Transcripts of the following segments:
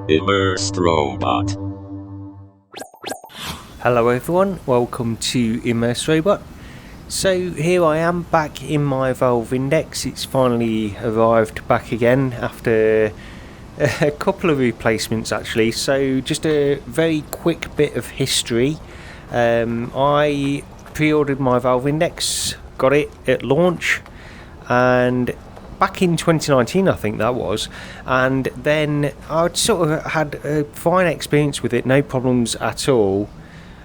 Immersed Robot. Hello everyone, welcome to Immersed Robot. So here I am back in my Valve Index. It's finally arrived back again after a couple of replacements actually. So just a very quick bit of history. I pre-ordered my Valve Index, got it at launch, and back in 2019 I think that was, and then I'd sort of had a fine experience with it, no problems at all.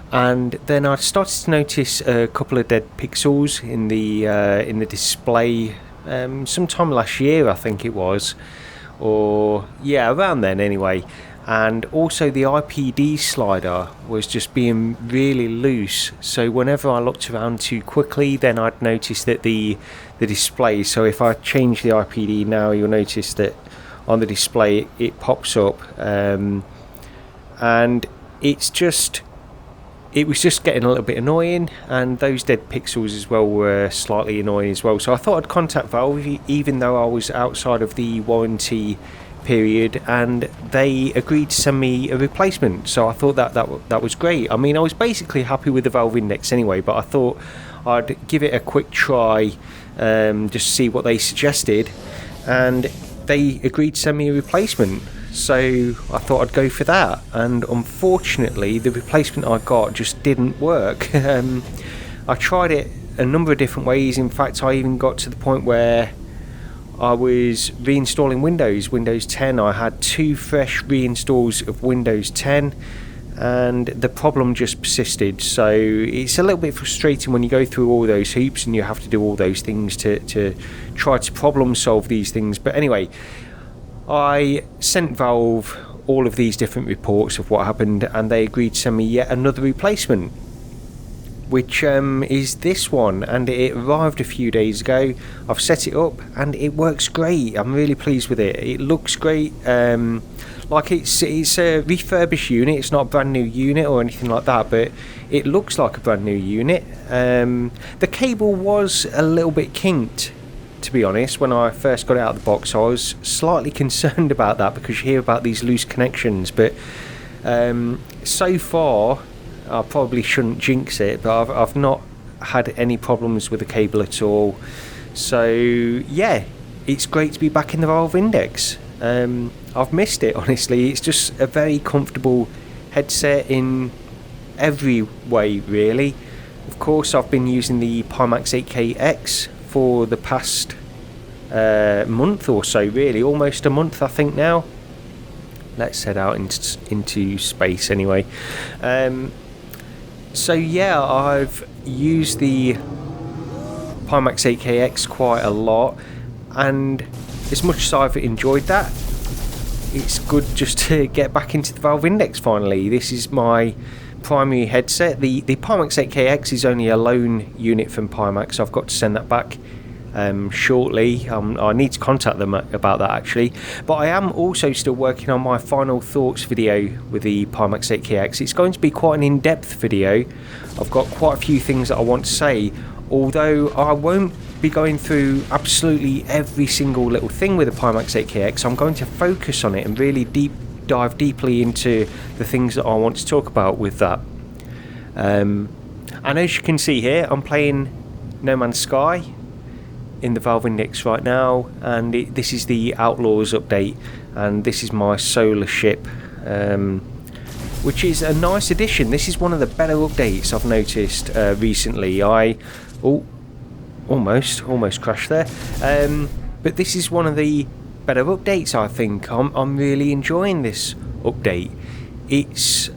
And then I started to notice a couple of dead pixels in the display sometime last year, I think it was, or yeah, around then anyway. And also the IPD slider was just being really loose. So whenever I looked around too quickly, then I'd notice that the display. So if I change the IPD now, you'll notice that on the display it pops up, and it was just getting a little bit annoying, and those dead pixels as well were slightly annoying as well. So I thought I'd contact Valve, even though I was outside of the warranty period, and they agreed to send me a replacement. So I thought that was great. I mean, I was basically happy with the Valve Index anyway, but I thought I'd give it a quick try, just to see what they suggested, and they agreed to send me a replacement. So I thought I'd go for that, and unfortunately the replacement I got just didn't work. I tried it a number of different ways. In fact, I even got to the point where I was reinstalling Windows 10. I had 2 fresh reinstalls of Windows 10, and the problem just persisted. So it's a little bit frustrating when you go through all those hoops and you have to do all those things to try to problem solve these things. But anyway, I sent Valve all of these different reports of what happened, and they agreed to send me yet another replacement, which is this one, and it arrived a few days ago. I've set it up and it works great. I'm really pleased with it. It looks great. Like it's a refurbished unit. It's not a brand new unit or anything like that, but it looks like a brand new unit. The cable was a little bit kinked, to be honest. When I first got it out of the box, I was slightly concerned about that, because you hear about these loose connections. But so far, I probably shouldn't jinx it, but I've not had any problems with the cable at all. So yeah, it's great to be back in the Valve Index. I've missed it, honestly. It's just a very comfortable headset in every way, really. Of course, I've been using the Pimax 8KX for the past month or so, really, almost a month I think now. Let's head out into space anyway. So yeah, I've used the Pimax 8KX quite a lot, and as much as I've enjoyed that, it's good just to get back into the Valve Index finally. This is my primary headset. The Pimax 8KX is only a loan unit from Pimax. I've got to send that back shortly. I need to contact them about that actually. But I am also still working on my final thoughts video with the Pimax 8KX. It's going to be quite an in-depth video. I've got quite a few things that I want to say, although I won't be going through absolutely every single little thing with the Pimax 8KX. I'm going to focus on it and really dive deeply into the things that I want to talk about with that. And as you can see here, I'm playing No Man's Sky in the Valve Index right now, and this is the Outlaws update, and this is my solar ship, which is a nice addition. This is one of the better updates I've noticed recently. Almost crashed there, but this is one of the better updates, I think. I'm really enjoying this update. It's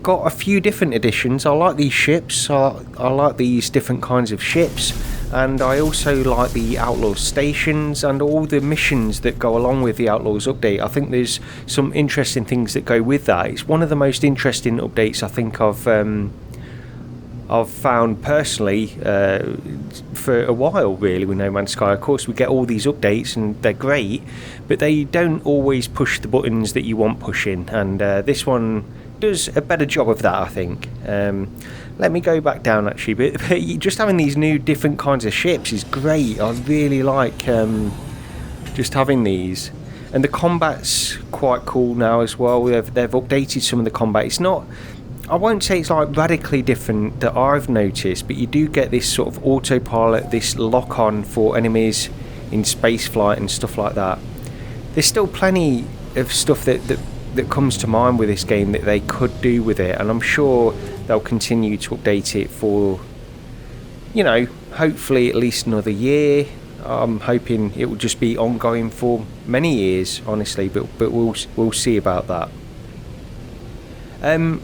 got a few different additions. I like these ships. I like these different kinds of ships, and I also like the Outlaws stations and all the missions that go along with the Outlaws update. I think there's some interesting things that go with that. It's one of the most interesting updates I think I've found personally for a while, really, with No Man's Sky. Of course, we get all these updates and they're great, but they don't always push the buttons that you want pushing, and this one does a better job of that, I think. Let me go back down actually, but just having these new different kinds of ships is great. I really like just having these. And the combat's quite cool now as well. They've updated some of the combat. It's not, I won't say it's like radically different that I've noticed, but you do get this sort of autopilot, this lock-on for enemies in spaceflight and stuff like that. There's still plenty of stuff that comes to mind with this game that they could do with it, and I'm sure they'll continue to update it for, you know, hopefully at least another year. I'm hoping it will just be ongoing for many years, honestly, but we'll see about that.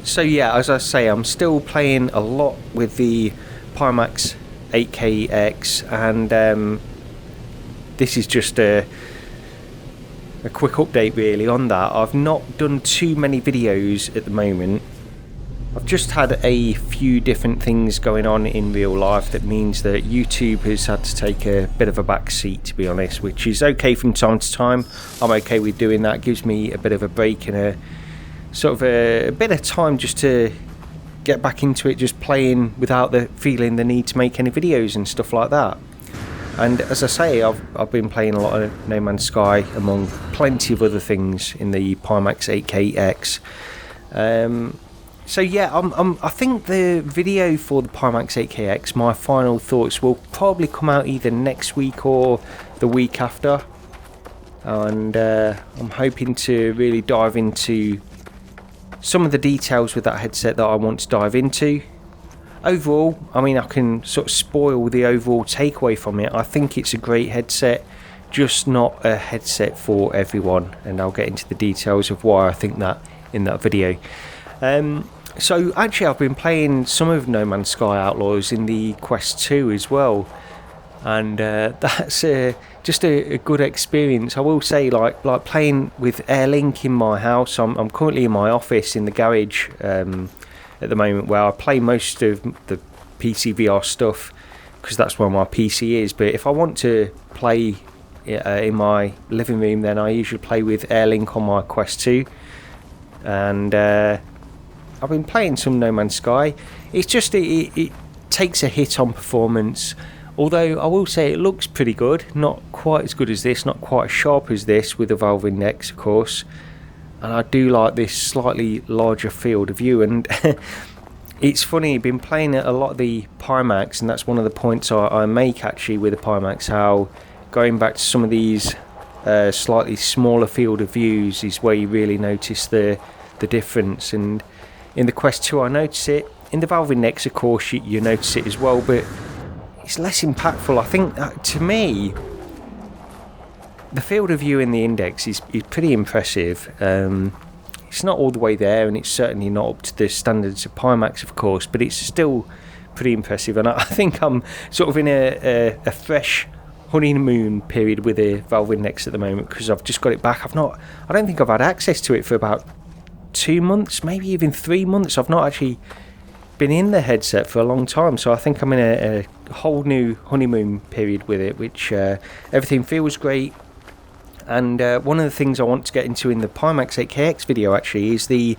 So yeah, as I say, I'm still playing a lot with the Pimax 8KX, and this is just a quick update really on that. I've not done too many videos at the moment. I've just had a few different things going on in real life that means that YouTube has had to take a bit of a back seat, to be honest, which is okay from time to time. I'm okay with doing that. It gives me a bit of a break and a sort of a bit of time just to get back into it, just playing without feeling the need to make any videos and stuff like that. And as I say, I've been playing a lot of No Man's Sky among plenty of other things in the Pimax 8KX. So yeah, I think the video for the Pimax 8KX, my final thoughts, will probably come out either next week or the week after. And I'm hoping to really dive into some of the details with that headset that I want to dive into. Overall, I mean, I can sort of spoil the overall takeaway from it. I think it's a great headset, just not a headset for everyone, and I'll get into the details of why I think that in that video. So actually I've been playing some of No Man's Sky Outlaws in the Quest 2 as well, and that's just a good experience. I will say, like playing with Airlink in my house. I'm currently in my office in the garage at the moment, where I play most of the PC VR stuff because that's where my PC is. But if I want to play in my living room, then I usually play with Airlink on my Quest 2, and I've been playing some No Man's Sky. It's just it takes a hit on performance, although I will say it looks pretty good. Not quite as good as this, not quite as sharp as this with the Valve Index, of course. And I do like this slightly larger field of view. And it's funny, I've been playing a lot of the Pimax, and that's one of the points I make actually with the Pimax, how going back to some of these slightly smaller field of views is where you really notice the difference. And in the Quest 2 I notice it. In the Valve Index, of course, you notice it as well, but it's less impactful. I think that, to me, the field of view in the Index is pretty impressive. It's not all the way there, and it's certainly not up to the standards of Pimax, of course, but it's still pretty impressive. And I think I'm sort of in a fresh honeymoon period with the Valve Index at the moment, because I've just got it back. I don't think I've had access to it for about 2 months, maybe even 3 months. I've not actually been in the headset for a long time, so I think I'm in a whole new honeymoon period with it, which everything feels great. And one of the things I want to get into in the Pimax 8KX video actually is the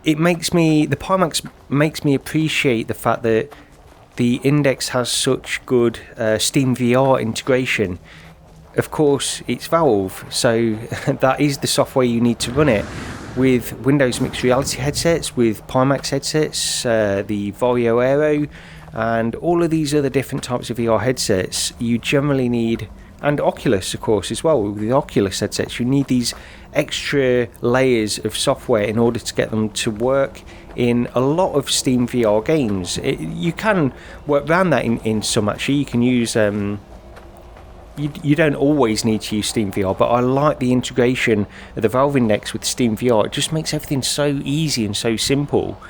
Pimax makes me appreciate the fact that the Index has such good Steam VR integration. Of course, it's Valve, so that is the software you need to run it. With Windows mixed reality headsets, with Pimax headsets, the Vario Aero, and all of these other different types of VR headsets, you generally need, and Oculus of course as well, with the Oculus headsets, you need these extra layers of software in order to get them to work in a lot of Steam VR games. You can work around that in some actually. You can use you don't always need to use Steam VR, but I like the integration of the Valve Index with Steam VR. It just makes everything so easy and so simple,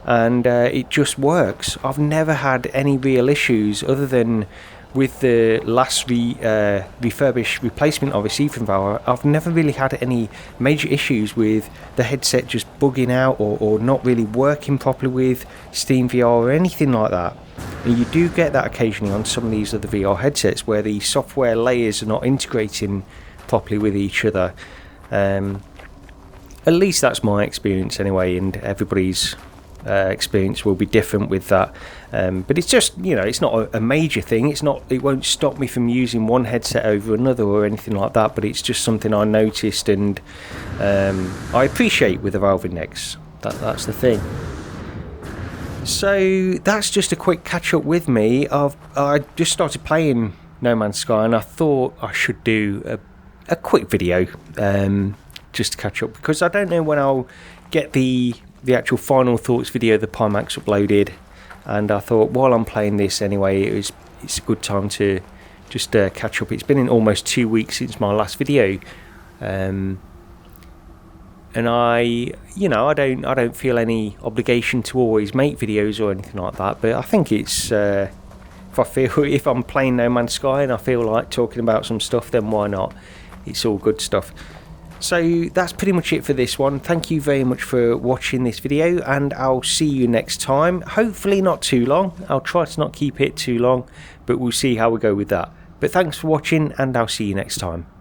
and it just works. I've never had any real issues other than with the last refurbished replacement I received from Valve. I've never really had any major issues with the headset just bugging out or not really working properly with Steam VR or anything like that. And you do get that occasionally on some of these other VR headsets where the software layers are not integrating properly with each other. At least that's my experience anyway, and everybody's experience will be different with that. But it's just, it's not a major thing. It won't stop me from using one headset over another or anything like that, but it's just something I noticed and I appreciate with the Valve Index. That's the thing. So that's just a quick catch up with me. I just started playing No Man's Sky and I thought I should do a quick video just to catch up, because I don't know when I'll get the actual final thoughts video, the Pimax, uploaded, and I thought while I'm playing this anyway, it's a good time to just catch up. It's been in almost 2 weeks since my last video, and I don't feel any obligation to always make videos or anything like that, but I think it's if I'm playing No Man's Sky and I feel like talking about some stuff, then why not? It's all good stuff. So that's pretty much it for this one. Thank you very much for watching this video, and I'll see you next time. Hopefully not too long. I'll try to not keep it too long, but we'll see how we go with that. But thanks for watching, and I'll see you next time.